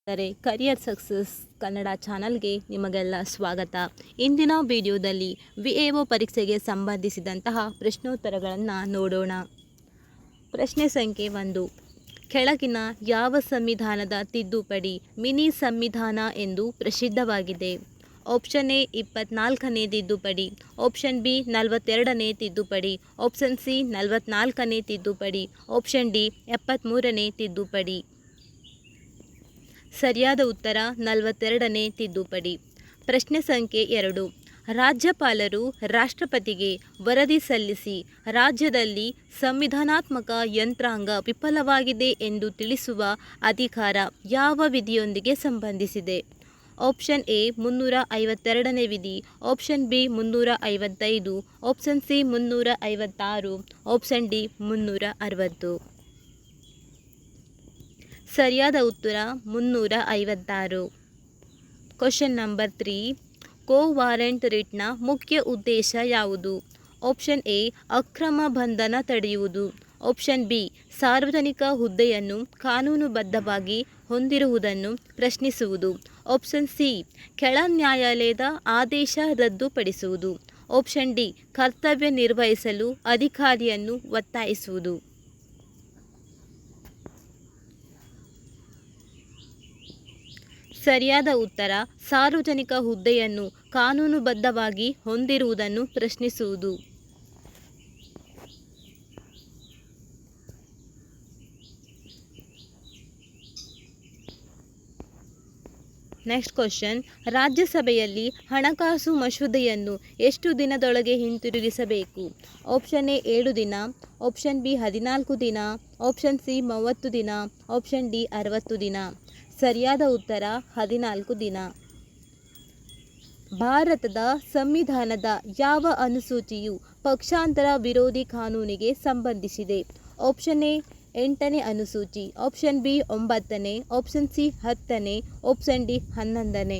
Career success Kannada ಚಾನಲ್ಗೆ ನಿಮಗೆಲ್ಲ ಸ್ವಾಗತ. ಇಂದಿನ ವಿಡಿಯೋದಲ್ಲಿ VAO ಪರೀಕ್ಷೆಗೆ ಸಂಬಂಧಿಸಿದಂತಹ ಪ್ರಶ್ನೋತ್ತರಗಳನ್ನು ನೋಡೋಣ. ಪ್ರಶ್ನೆ ಸಂಖ್ಯೆ 1. ಕೆಳಗಿನ ಯಾವ ಸಂವಿಧಾನದ ತಿದ್ದುಪಡಿ ಮಿನಿ ಸಂವಿಧಾನ ಎಂದು ಪ್ರಸಿದ್ಧವಾಗಿದೆ? ಆಪ್ಷನ್ ಎ 24ನೇ ತಿದ್ದುಪಡಿ, ಆಪ್ಷನ್ ಬಿ 42ನೇ ತಿದ್ದುಪಡಿ, ಆಪ್ಷನ್ ಸಿ 44ನೇ ತಿದ್ದುಪಡಿ, ಆಪ್ಷನ್ ಡಿ 73ನೇ ತಿದ್ದುಪಡಿ. ಸರಿಯಾದ ಉತ್ತರ 42ನೇ ತಿದ್ದುಪಡಿ. ಪ್ರಶ್ನೆ ಸಂಖ್ಯೆ 2. ರಾಜ್ಯಪಾಲರು ರಾಷ್ಟ್ರಪತಿಗೆ ವರದಿ ಸಲ್ಲಿಸಿ ರಾಜ್ಯದಲ್ಲಿ ಸಂವಿಧಾನಾತ್ಮಕ ಯಂತ್ರಾಂಗ ವಿಫಲವಾಗಿದೆ ಎಂದು ತಿಳಿಸುವ ಅಧಿಕಾರ ಯಾವ ವಿಧಿಯೊಂದಿಗೆ ಸಂಬಂಧಿಸಿದೆ? ಆಪ್ಷನ್ ಎ 352ನೇ ವಿಧಿ, option B 355, option C 356, option D 360. ಸರಿಯಾದ ಉತ್ತರ 356. Question number 3. ಕೋ ವಾರೆಂಟ್ ರಿಟ್ನ ಮುಖ್ಯ ಉದ್ದೇಶ ಯಾವುದು? ಆಪ್ಷನ್ ಎ ಅಕ್ರಮ ಬಂಧನ ತಡೆಯುವುದು, ಆಪ್ಷನ್ ಬಿ ಸಾರ್ವಜನಿಕ ಹುದ್ದೆಯನ್ನು ಕಾನೂನುಬದ್ಧವಾಗಿ ಹೊಂದಿರುವುದನ್ನು ಪ್ರಶ್ನಿಸುವುದು, ಆಪ್ಷನ್ ಸಿ ಕೆಳ ನ್ಯಾಯಾಲಯದ ಆದೇಶ ರದ್ದುಪಡಿಸುವುದು, ಆಪ್ಷನ್ ಡಿ ಕರ್ತವ್ಯ ನಿರ್ವಹಿಸಲು ಅಧಿಕಾರಿಯನ್ನು ಒತ್ತಾಯಿಸುವುದು. ಸರಿಯಾದ ಉತ್ತರ ಸಾರ್ವಜನಿಕ ಹುದ್ದೆಯನ್ನು ಕಾನೂನುಬದ್ಧವಾಗಿ ಹೊಂದಿರುವುದನ್ನು ಪ್ರಶ್ನಿಸುವುದು. Next question. ರಾಜ್ಯಸಭೆಯಲ್ಲಿ ಹಣಕಾಸು ಮಸೂದೆಯನ್ನು ಎಷ್ಟು ದಿನದೊಳಗೆ ಹಿಂತಿರುಗಿಸಬೇಕು? ಆಪ್ಷನ್ ಎ 7 ದಿನ, ಆಪ್ಷನ್ ಬಿ 14 ದಿನ, ಆಪ್ಷನ್ ಸಿ 30 ದಿನ, ಆಪ್ಷನ್ ಡಿ 60 ದಿನ. ಸರಿಯಾದ ಉತ್ತರ 14 ದಿನ. ಭಾರತದ ಸಂವಿಧಾನದ ಯಾವ ಅನುಸೂಚಿಯು ಪಕ್ಷಾಂತರ ವಿರೋಧಿ ಕಾನೂನಿಗೆ ಸಂಬಂಧಿಸಿದೆ? ಆಪ್ಷನ್ ಎ 8ನೇ ಅನುಸೂಚಿ, ಆಪ್ಷನ್ ಬಿ 9ನೇ, ಆಪ್ಷನ್ ಸಿ 10ನೇ, ಆಪ್ಷನ್ ಡಿ 11ನೇ.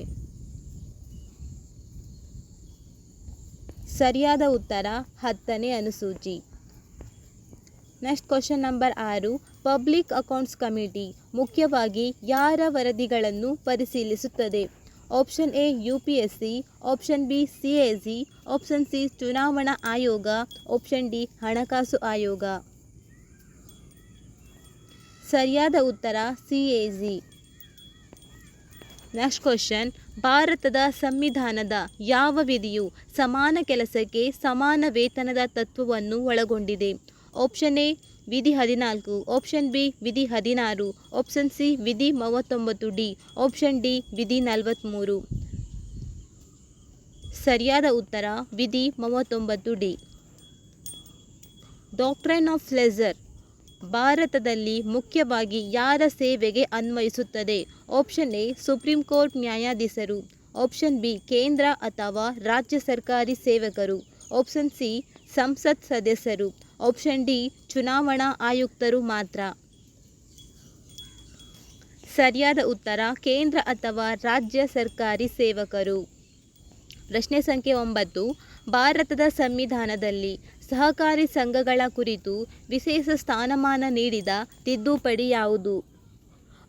ಸರಿಯಾದ ಉತ್ತರ 10ನೇ ಅನುಸೂಚಿ. Next question number 6. Public accounts committee ಮುಖ್ಯವಾಗಿ ಯಾರ ವರದಿಗಳನ್ನು ಪರಿಶೀಲಿಸುತ್ತದೆ? Option A UPSC, option B CAG, option C ಚುನಾವಣಾ ಆಯೋಗ, ಆಪ್ಷನ್ ಡಿ ಹಣಕಾಸು ಆಯೋಗ. ಸರಿಯಾದ ಉತ್ತರ CAG. Next question. ಭಾರತದ ಸಂವಿಧಾನದ ಯಾವ ವಿಧಿಯು ಸಮಾನ ಕೆಲಸಕ್ಕೆ ಸಮಾನ ವೇತನದ ತತ್ವವನ್ನು ಒಳಗೊಂಡಿದೆ? ಆಪ್ಷನ್ ಎ ವಿಧಿ 14, ಆಪ್ಷನ್ ಬಿ ವಿಧಿ 16, ಆಪ್ಷನ್ ಸಿ ವಿಧಿ 39D, ಆಪ್ಷನ್ ಡಿ ವಿಧಿ 43. ಸರಿಯಾದ ಉತ್ತರ ವಿಧಿ 39D. ಡಾಕ್ಟ್ರೈನ್ ಆಫ್ ಲೆಜರ್ ಭಾರತದಲ್ಲಿ ಮುಖ್ಯವಾಗಿ ಯಾರ ಸೇವೆಗೆ ಅನ್ವಯಿಸುತ್ತದೆ? ಆಪ್ಷನ್ ಎ ಸುಪ್ರೀಂ ಕೋರ್ಟ್ ನ್ಯಾಯಾಧೀಶರು, ಆಪ್ಷನ್ ಬಿ ಕೇಂದ್ರ ಅಥವಾ ರಾಜ್ಯ ಸರ್ಕಾರಿ ಸೇವಕರು, ಆಪ್ಷನ್ ಸಿ ಸಂಸತ್ ಸದಸ್ಯರು, ಆಪ್ಷನ್ ಡಿ ಚುನಾವಣಾ ಆಯುಕ್ತರು ಮಾತ್ರ. ಸರಿಯಾದ ಉತ್ತರ ಕೇಂದ್ರ ಅಥವಾ ರಾಜ್ಯ ಸರ್ಕಾರಿ ಸೇವಕರು. ಪ್ರಶ್ನೆ ಸಂಖ್ಯೆ 9. ಭಾರತದ ಸಂವಿಧಾನದಲ್ಲಿ ಸಹಕಾರಿ ಸಂಘಗಳ ಕುರಿತು ವಿಶೇಷ ಸ್ಥಾನಮಾನ ನೀಡಿದ ತಿದ್ದುಪಡಿ ಯಾವುದು?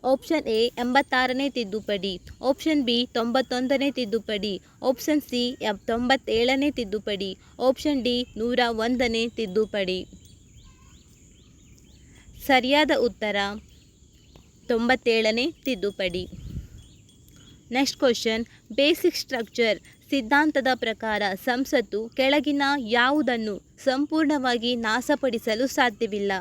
ಆಪ್ಷನ್ ಎ 86ನೇ ತಿದ್ದುಪಡಿ, ಆಪ್ಷನ್ ಬಿ 91ನೇ ತಿದ್ದುಪಡಿ, ಆಪ್ಷನ್ ಸಿ 97ನೇ ತಿದ್ದುಪಡಿ, ಆಪ್ಷನ್ ಡಿ 101ನೇ ತಿದ್ದುಪಡಿ. ಸರಿಯಾದ ಉತ್ತರ 97ನೇ ತಿದ್ದುಪಡಿ. Next question. ಬೇಸಿಕ್ ಸ್ಟ್ರಕ್ಚರ್ ಸಿದ್ಧಾಂತದ ಪ್ರಕಾರ ಸಂಸತ್ತು ಕೆಳಗಿನ ಯಾವುದನ್ನು ಸಂಪೂರ್ಣವಾಗಿ ನಾಶಪಡಿಸಲು ಸಾಧ್ಯವಿಲ್ಲ?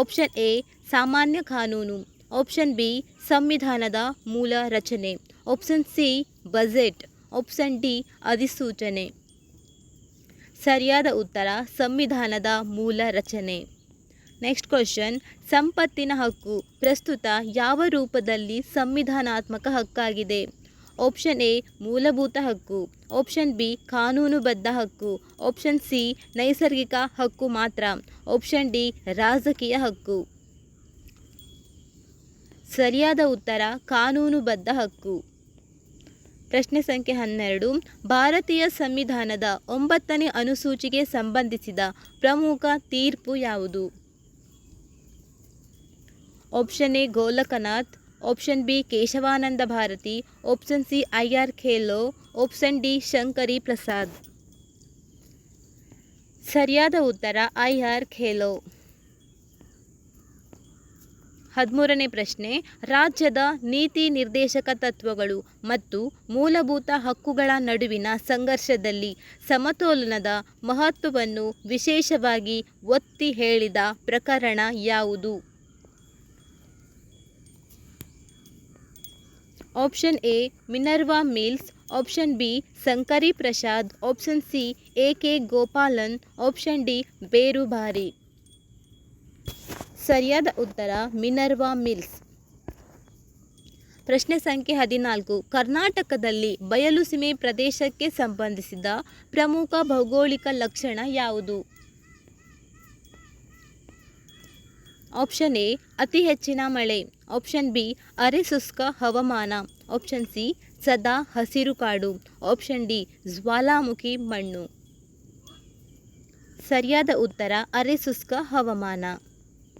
ಆಪ್ಷನ್ ಎ ಸಾಮಾನ್ಯ ಕಾನೂನು, ಆಪ್ಷನ್ ಬಿ ಸಂವಿಧಾನದ ಮೂಲ ರಚನೆ, option C budget, option D ಅಧಿಸೂಚನೆ. ಸರಿಯಾದ ಉತ್ತರ ಸಂವಿಧಾನದ ಮೂಲ ರಚನೆ. Next question. ಸಂಪತ್ತಿನ ಹಕ್ಕು ಪ್ರಸ್ತುತ ಯಾವ ರೂಪದಲ್ಲಿ ಸಂವಿಧಾನಾತ್ಮಕ ಹಕ್ಕಾಗಿದೆ? ಆಪ್ಷನ್ ಎ ಮೂಲಭೂತ ಹಕ್ಕು, ಆಪ್ಷನ್ ಬಿ ಕಾನೂನುಬದ್ಧ ಹಕ್ಕು, ಆಪ್ಷನ್ ಸಿ ನೈಸರ್ಗಿಕ ಹಕ್ಕು ಮಾತ್ರ, ಆಪ್ಷನ್ ಡಿ ರಾಜಕೀಯ ಹಕ್ಕು. ಸರಿಯಾದ ಉತ್ತರ ಕಾನೂನುಬದ್ಧ ಹಕ್ಕು. ಪ್ರಶ್ನೆ ಸಂಖ್ಯೆ 12. ಭಾರತೀಯ ಸಂವಿಧಾನದ 9ನೇ ಅನುಸೂಚಿಗೆ ಸಂಬಂಧಿಸಿದ ಪ್ರಮುಖ ತೀರ್ಪು ಯಾವುದು? Option A Golaknath, option B Kesavananda Bharati, option C IR Coelho, option D Shankari Prasad. ಸರಿಯಾದ ಉತ್ತರ IR ಖೇಲೋ. 13ನೇ ಪ್ರಶ್ನೆ, ರಾಜ್ಯದ ನೀತಿ ನಿರ್ದೇಶಕ ತತ್ವಗಳು ಮತ್ತು ಮೂಲಭೂತ ಹಕ್ಕುಗಳ ನಡುವಿನ ಸಂಘರ್ಷದಲ್ಲಿ ಸಮತೋಲನದ ಮಹತ್ವವನ್ನು ವಿಶೇಷವಾಗಿ ಒತ್ತಿ ಹೇಳಿದ ಪ್ರಕರಣ ಯಾವುದು? Option A Minerva Mills, option B Shankari Prasad, option C AK Gopalan, option D Berubari. ಸರಿಯಾದ ಉತ್ತರ ಮಿನರ್ವಾ ಮಿಲ್ಸ್. ಪ್ರಶ್ನೆ ಸಂಖ್ಯೆ 14, ಕರ್ನಾಟಕದಲ್ಲಿ ಬಯಲುಸೀಮೆ ಪ್ರದೇಶಕ್ಕೆ ಸಂಬಂಧಿಸಿದ ಪ್ರಮುಖ ಭೌಗೋಳಿಕ ಲಕ್ಷಣ ಯಾವುದು? ಆಪ್ಷನ್ ಎ ಅತಿ ಹೆಚ್ಚಿನ ಮಳೆ, ಆಪ್ಷನ್ ಬಿ ಅರೆ ಶುಷ್ಕ ಹವಾಮಾನ, ಆಪ್ಷನ್ ಸಿ ಸದಾ ಹಸಿರು ಕಾಡು, ಆಪ್ಷನ್ ಡಿ ಜ್ವಾಲಾಮುಖಿ ಮಣ್ಣು. ಸರಿಯಾದ ಉತ್ತರ ಅರೆ ಶುಷ್ಕ ಹವಾಮಾನ.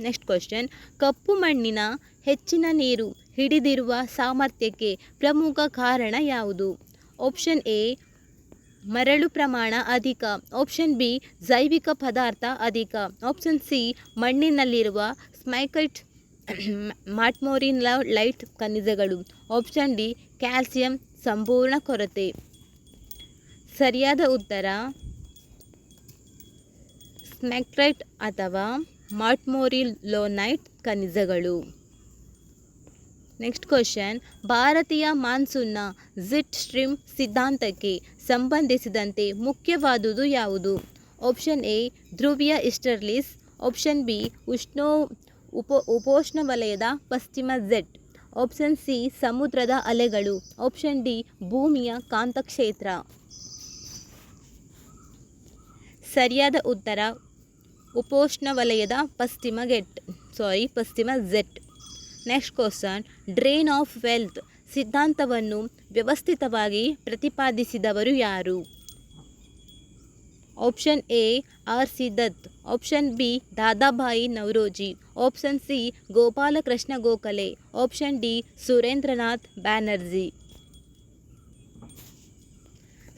ನೆಕ್ಸ್ಟ್ ಕ್ವಶನ್, ಕಪ್ಪು ಮಣ್ಣಿನ ಹೆಚ್ಚಿನ ನೀರು ಹಿಡಿದಿರುವ ಸಾಮರ್ಥ್ಯಕ್ಕೆ ಪ್ರಮುಖ ಕಾರಣ ಯಾವುದು? ಆಪ್ಷನ್ ಎ ಮರಳು ಪ್ರಮಾಣ ಅಧಿಕ, ಆಪ್ಷನ್ ಬಿ ಜೈವಿಕ ಪದಾರ್ಥ ಅಧಿಕ, ಆಪ್ಷನ್ ಸಿ ಮಣ್ಣಿನಲ್ಲಿರುವ ಸ್ಮೈಕೈಟ್ ಮಾಟ್ಮೋರಿನ್ಲೈಟ್ ಖನಿಜಗಳು, ಆಪ್ಷನ್ ಡಿ ಕ್ಯಾಲ್ಸಿಯಂ ಸಂಪೂರ್ಣ ಕೊರತೆ. ಸರಿಯಾದ ಉತ್ತರ ಸ್ಮೈಕೈಟ್ ಅಥವಾ ಮಾಟ್ಮೋರಿಲೋನೈಟ್ ಖನಿಜಗಳು. ನೆಕ್ಸ್ಟ್ ಕ್ವಶನ್, ಭಾರತೀಯ ಮಾನ್ಸೂನ್ನ ಜೆಟ್ ಸ್ಟ್ರೀಮ್ ಸಿದ್ಧಾಂತಕ್ಕೆ ಸಂಬಂಧಿಸಿದಂತೆ ಮುಖ್ಯವಾದುದು ಯಾವುದು? ಆಪ್ಷನ್ ಎ ಧ್ರುವೀಯ ಈಸ್ಟರ್ಲೀಸ್, ಆಪ್ಷನ್ ಬಿ ಉಪೋಷ್ಣವಲಯದ ಪಶ್ಚಿಮ ಜೆಟ್, ಆಪ್ಷನ್ ಸಿ ಸಮುದ್ರದ ಅಲೆಗಳು, ಆಪ್ಷನ್ ಡಿ ಭೂಮಿಯ ಕಾಂತಕ್ಷೇತ್ರ. ಸರಿಯಾದ ಉತ್ತರ ಉಪೋಷ್ಣವಲಯದ ಪಶ್ಚಿಮ jet. Next question, drain of wealth ಸಿದ್ಧಾಂತವನ್ನು ವ್ಯವಸ್ಥಿತವಾಗಿ ಪ್ರತಿಪಾದಿಸಿದವರು ಯಾರು? Option A RC Dutt, option B Dadabhai Naoroji, option C Gopalakrishna Gokhale, option D Surendranath Banerjee.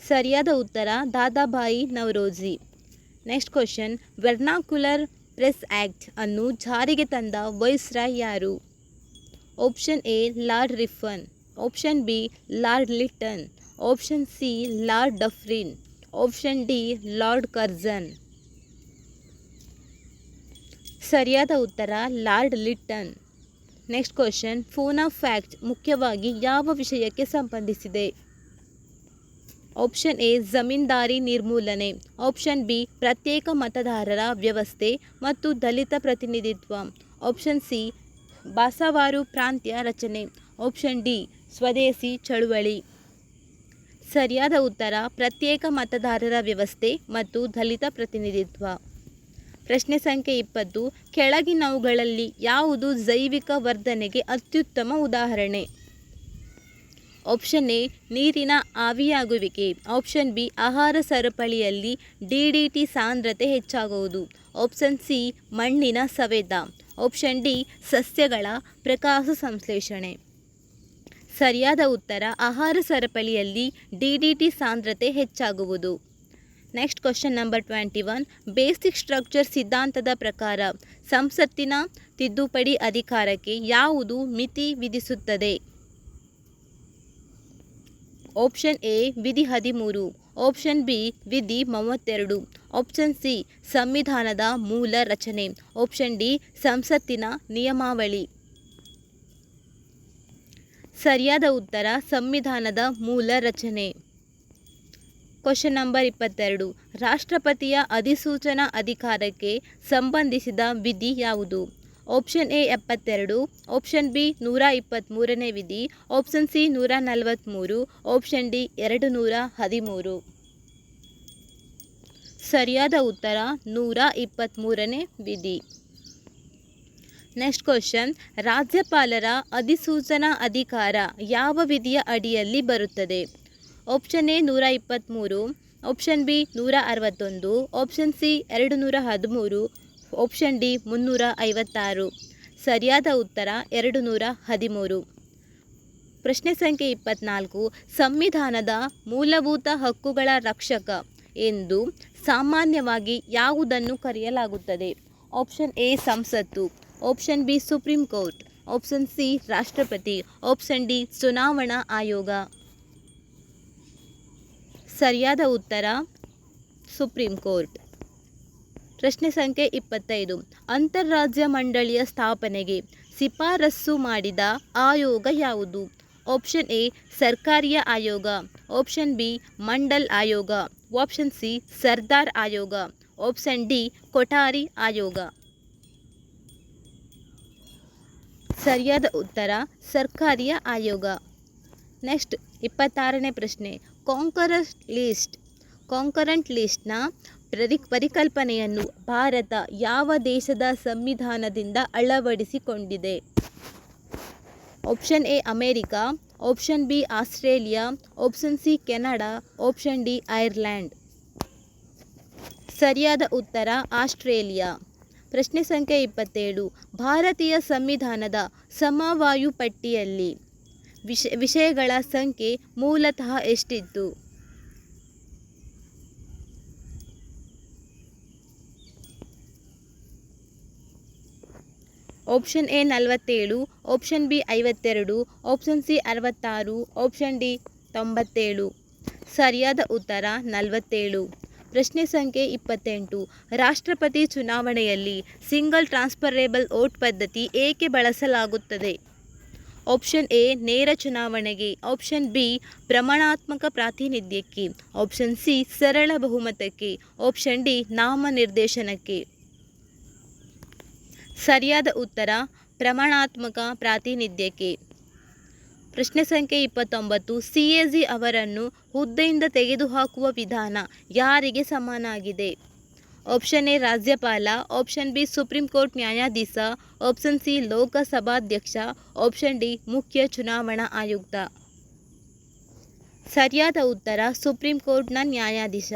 ಸರಿಯಾದ ಉತ್ತರ Dadabhai Naoroji. Next question, vernacular press act ಅನ್ನು ಜಾರಿಗೆ ತಂದ ವೈಸ್ರಾಯ್ ಯಾರು? Option A lord Ripon, option B lord Lytton, option C lord Dufferin, option D lord Curzon. ಸರಿಯಾದ ಉತ್ತರ lord Lytton. Next question, Poona pact ಮುಖ್ಯವಾಗಿ ಯಾವ ವಿಷಯಕ್ಕೆ ಸಂಬಂಧಿಸಿದೆ? ಆಪ್ಷನ್ ಎ ಜಮೀನ್ದಾರಿ ನಿರ್ಮೂಲನೆ, ಆಪ್ಷನ್ ಬಿ ಪ್ರತ್ಯೇಕ ಮತದಾರರ ವ್ಯವಸ್ಥೆ ಮತ್ತು ದಲಿತ ಪ್ರತಿನಿಧಿತ್ವ, ಆಪ್ಷನ್ ಸಿ ಭಾಷಾವಾರು ಪ್ರಾಂತ್ಯ ರಚನೆ, ಆಪ್ಷನ್ ಡಿ ಸ್ವದೇಶಿ ಚಳುವಳಿ. ಸರಿಯಾದ ಉತ್ತರ ಪ್ರತ್ಯೇಕ ಮತದಾರರ ವ್ಯವಸ್ಥೆ ಮತ್ತು ದಲಿತ ಪ್ರತಿನಿಧಿತ್ವ. ಪ್ರಶ್ನೆ ಸಂಖ್ಯೆ 20, ಕೆಳಗಿನವುಗಳಲ್ಲಿ ಯಾವುದು ಜೈವಿಕ ವರ್ಧನೆಗೆ ಅತ್ಯುತ್ತಮ ಉದಾಹರಣೆ? ಆಪ್ಷನ್ ಎ ನೀರಿನ ಆವಿಯಾಗುವಿಕೆ, ಆಪ್ಷನ್ ಬಿ ಆಹಾರ ಸರಪಳಿಯಲ್ಲಿ DDT ಸಾಂದ್ರತೆ ಹೆಚ್ಚಾಗುವುದು, ಆಪ್ಷನ್ ಸಿ ಮಣ್ಣಿನ ಸವೆತ, ಆಪ್ಷನ್ ಡಿ ಸಸ್ಯಗಳ ಪ್ರಕಾಶ ಸಂಶ್ಲೇಷಣೆ. ಸರಿಯಾದ ಉತ್ತರ ಆಹಾರ ಸರಪಳಿಯಲ್ಲಿ DDT ಸಾಂದ್ರತೆ ಹೆಚ್ಚಾಗುವುದು. Next question number 21, basic structure ಸಿದ್ಧಾಂತದ ಪ್ರಕಾರ ಸಂಸತ್ತಿನ ತಿದ್ದುಪಡಿ ಅಧಿಕಾರಕ್ಕೆ ಯಾವುದು ಮಿತಿ ವಿಧಿಸುತ್ತದೆ? ಆಪ್ಷನ್ ಎ ವಿಧಿ 13, ಆಪ್ಷನ್ ಬಿ ವಿಧಿ 32, ಆಪ್ಷನ್ ಸಿ ಸಂವಿಧಾನದ ಮೂಲ ರಚನೆ, ಆಪ್ಷನ್ ಡಿ ಸಂಸತ್ತಿನ ನಿಯಮಾವಳಿ. ಸರಿಯಾದ ಉತ್ತರ ಸಂವಿಧಾನದ ಮೂಲ ರಚನೆ. ಕ್ವಶನ್ ನಂಬರ್ 22, ರಾಷ್ಟ್ರಪತಿಯ ಅಧಿಸೂಚನಾ ಅಧಿಕಾರಕ್ಕೆ ಸಂಬಂಧಿಸಿದ ವಿಧಿ ಯಾವುದು? ಆಪ್ಷನ್ ಎ 72, ಆಪ್ಷನ್ ಬಿ 123ನೇ ವಿಧಿ, ಆಪ್ಷನ್ ಸಿ 143, ಆಪ್ಷನ್ ಡಿ 213. ಸರಿಯಾದ ಉತ್ತರ 123ನೇ ವಿಧಿ. ನೆಕ್ಸ್ಟ್ ಕ್ವಶನ್, ರಾಜ್ಯಪಾಲರ ಅಧಿಸೂಚನಾ ಅಧಿಕಾರ ಯಾವ ವಿಧಿಯ ಅಡಿಯಲ್ಲಿ ಬರುತ್ತದೆ? Option A 123, option B 161, option C 213, option D 356. ಸರಿಯಾದ ಉತ್ತರ 213. ಪ್ರಶ್ನೆ ಸಂಖ್ಯೆ 24. ಸಂವಿಧಾನದ ಮೂಲಭೂತ ಹಕ್ಕುಗಳ ರಕ್ಷಕ ಎಂದು ಸಾಮಾನ್ಯವಾಗಿ ಯಾವುದನ್ನು ಕರೆಯಲಾಗುತ್ತದೆ? ಆಪ್ಷನ್ ಎ ಸಂಸತ್ತು, option B supreme court, option C ರಾಷ್ಟ್ರಪತಿ, ಆಪ್ಷನ್ ಡಿ ಚುನಾವಣಾ ಆಯೋಗ. ಸರಿಯಾದ ಉತ್ತರ ಸುಪ್ರೀಂ ಕೋರ್ಟ್. ಪ್ರಶ್ನೆ ಸಂಖ್ಯೆ 25. ಅಂತಾರಾಜ್ಯ ಮಂಡಳಿಯ ಸ್ಥಾಪನೆಗೆ ಶಿಫಾರಸು ಮಾಡಿದ ಆಯೋಗ ಯಾವುದು? ಆಪ್ಷನ್ ಎ ಸರ್ಕಾರಿಯ ಆಯೋಗ, ಆಪ್ಷನ್ ಬಿ ಮಂಡಲ್ ಆಯೋಗ, ಆಪ್ಷನ್ ಸಿ ಸರ್ದಾರ್ ಆಯೋಗ, ಆಪ್ಷನ್ ಡಿ ಕೊಠಾರಿ ಆಯೋಗ. ಸರಿಯಾದ ಉತ್ತರ ಸರ್ಕಾರಿಯ ಆಯೋಗ. ನೆಕ್ಸ್ಟ್ 26ನೇ ಪ್ರಶ್ನೆ. ಕಾಂಕರೆಂಟ್ ಲಿಸ್ಟ್ನ ಪರಿಕಲ್ಪನೆಯನ್ನು ಭಾರತ ಯಾವ ದೇಶದ ಸಂವಿಧಾನದಿಂದ ಅಳವಡಿಸಿಕೊಂಡಿದೆ? Option A America, option B Australia, option C Canada, option D Ireland. ಸರಿಯಾದ ಉತ್ತರ ಆಸ್ಟ್ರೇಲಿಯಾ. ಪ್ರಶ್ನೆ ಸಂಖ್ಯೆ 27. ಭಾರತೀಯ ಸಂವಿಧಾನದ ಸಮವಾಯು ಪಟ್ಟಿಯಲ್ಲಿ ವಿಷಯಗಳ ಸಂಖ್ಯೆ ಮೂಲತಃ ಎಷ್ಟಿತ್ತು? Option A 47, option B 52, option C 66, option D 97. ಸರಿಯಾದ ಉತ್ತರ 47. ಪ್ರಶ್ನೆ ಸಂಖ್ಯೆ 28. ರಾಷ್ಟ್ರಪತಿ ಚುನಾವಣೆಯಲ್ಲಿ ಸಿಂಗಲ್ ಟ್ರಾನ್ಸ್ಫರೇಬಲ್ ವೋಟ್ ಪದ್ಧತಿ ಏಕೆ ಬಳಸಲಾಗುತ್ತದೆ? ಆಪ್ಷನ್ ಎ ನೇರ ಚುನಾವಣೆಗೆ, ಆಪ್ಷನ್ ಬಿ ಪ್ರಮಾಣಾತ್ಮಕ ಪ್ರಾತಿನಿಧ್ಯಕ್ಕೆ, ಆಪ್ಷನ್ ಸಿ ಸರಳ ಬಹುಮತಕ್ಕೆ, ಆಪ್ಷನ್ ಡಿ ನಾಮನಿರ್ದೇಶನಕ್ಕೆ. ಸರಿಯಾದ ಉತ್ತರ ಪ್ರಮಾಣಾತ್ಮಕ ಪ್ರಾತಿನಿಧ್ಯಕ್ಕೆ. ಪ್ರಶ್ನೆ ಸಂಖ್ಯೆ 29. CAG ಅವರನ್ನು ಹುದ್ದೆಯಿಂದ ತೆಗೆದುಹಾಕುವ ವಿಧಾನ ಯಾರಿಗೆ ಸಮನಾಗಿದೆ? ಆಪ್ಷನ್ ಎ ರಾಜ್ಯಪಾಲ, ಆಪ್ಷನ್ ಬಿ ಸುಪ್ರೀಂ ಕೋರ್ಟ್ ನ್ಯಾಯಾಧೀಶ, ಆಪ್ಷನ್ ಸಿ ಲೋಕಸಭಾಧ್ಯಕ್ಷ, ಆಪ್ಷನ್ ಡಿ ಮುಖ್ಯ ಚುನಾವಣಾ ಆಯುಕ್ತ. ಸರಿಯಾದ ಉತ್ತರ ಸುಪ್ರೀಂ ಕೋರ್ಟ್ನ ನ್ಯಾಯಾಧೀಶ.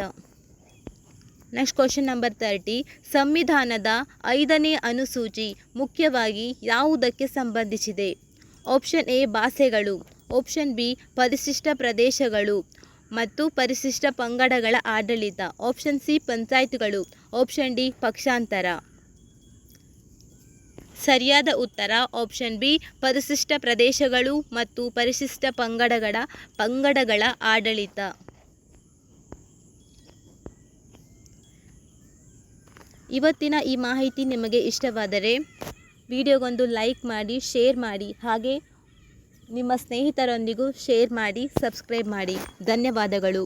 Next question number 30. ಸಂವಿಧಾನದ 5ನೇ ಅನುಸೂಚಿ ಮುಖ್ಯವಾಗಿ ಯಾವುದಕ್ಕೆ ಸಂಬಂಧಿಸಿದೆ? ಆಪ್ಷನ್ ಎ ಭಾಷೆಗಳು, ಆಪ್ಷನ್ ಬಿ ಪರಿಶಿಷ್ಟ ಪ್ರದೇಶಗಳು ಮತ್ತು ಪರಿಶಿಷ್ಟ ಪಂಗಡಗಳ ಆಡಳಿತ, ಆಪ್ಷನ್ ಸಿ ಪಂಚಾಯತ್ಗಳು, ಆಪ್ಷನ್ ಡಿ ಪಕ್ಷಾಂತರ. ಸರಿಯಾದ ಉತ್ತರ ಆಪ್ಷನ್ ಬಿ ಪರಿಶಿಷ್ಟ ಪ್ರದೇಶಗಳು ಮತ್ತು ಪರಿಶಿಷ್ಟ ಪಂಗಡಗಳ ಆಡಳಿತ. ಇವತ್ತಿನ ಈ ಮಾಹಿತಿ ನಿಮಗೆ ಇಷ್ಟವಾದರೆ ವಿಡಿಯೋಗೊಂದು ಲೈಕ್ ಮಾಡಿ, ಶೇರ್ ಮಾಡಿ, ಹಾಗೆ ನಿಮ್ಮ ಸ್ನೇಹಿತರೊಂದಿಗೂ ಶೇರ್ ಮಾಡಿ, ಸಬ್ಸ್ಕ್ರೈಬ್ ಮಾಡಿ. ಧನ್ಯವಾದಗಳು.